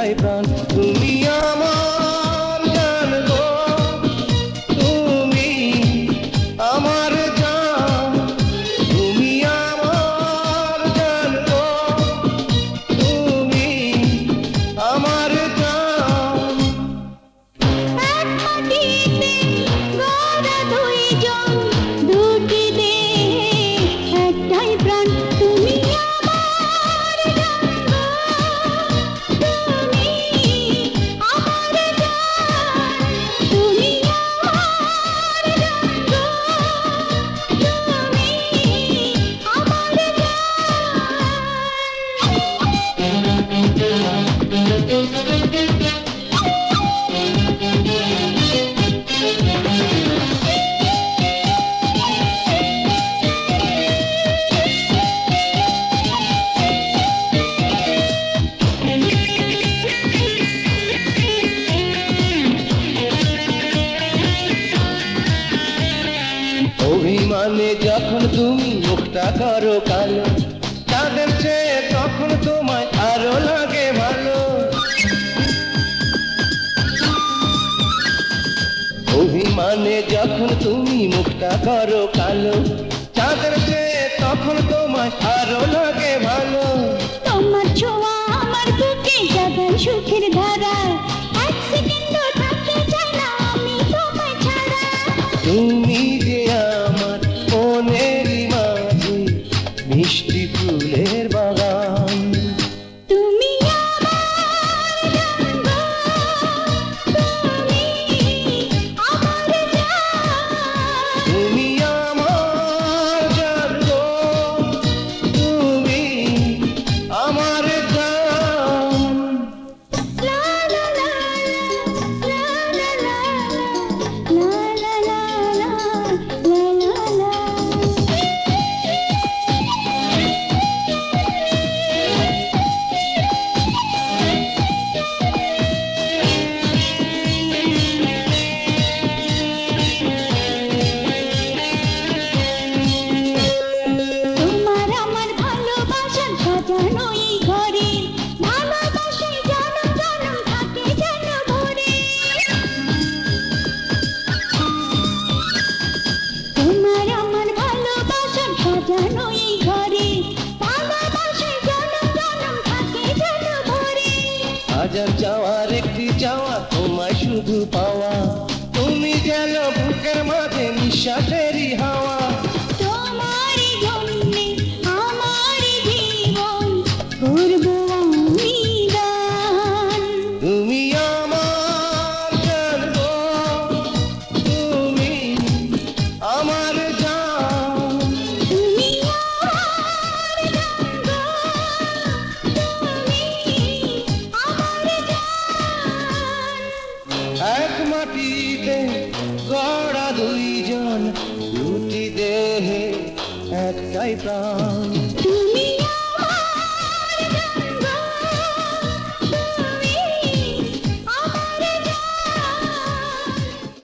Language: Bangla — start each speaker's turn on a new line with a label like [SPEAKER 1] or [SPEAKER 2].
[SPEAKER 1] একটাই প্রাণ তুমি আমার জান গো তুমি আমার জান তুমি আমার জান গো তুমি আমার জান
[SPEAKER 2] এক মাটিতে গড়া দুইজন দুটি দেহ একটাই প্রাণ তুমি আমার জান গো তুমি আমার জান তুমি আমার জান গো তুমি আমার
[SPEAKER 1] অভিমানে যখন তুমি মুখটা করো কালো তাদের চেয়ে তখন তোমায় আরো লাগে ভালো অভিমানে যখন তুমি মুখটা করো কালো চাঁদের চেয়ে তখন তোমায় আরো লাগে ভালো
[SPEAKER 2] তোমার ছোঁয়া আমার বুকে জাগায় সুখের ধারা এক সেকেন্ডও থাকতে চাই না আমি তোমায় ছাড়া
[SPEAKER 1] তুমি যে আমার মনেরই মাঝে মিষ্টি ফুলের বাগান
[SPEAKER 2] তুমি আমার জান গো তুমি আমার জান
[SPEAKER 1] তুমি আমার জান গো তুমি আমার জান
[SPEAKER 2] লা লা লা লা লা লা লা লা লা লা তোমার আমার ভালোবাসার সাজানো এই ঘরে ভালোবাসায় জনম জনম থাকে যেন ভরে তোমার আমার ভালোবাসার সাজানো এই ঘরে ভালোবাসায় জনম জনম থাকে যেন ভরে
[SPEAKER 1] হাজার চাওয়ার একটি চাওয়া তোমায় শুধু পাওয়া তুমি যেন বুকের মাঝে নিঃশ্বাসেরই হাওয়া
[SPEAKER 2] তোমারই জন্যে আমার জীবন করব আমি দান
[SPEAKER 1] তুমি আমার জান গো তুমি আমার জান
[SPEAKER 2] তুমি আমার জান গো তুমি আমার জান
[SPEAKER 1] এক মাটিতে গড়া দুইজন দুটি দেহে একটাই প্রাণ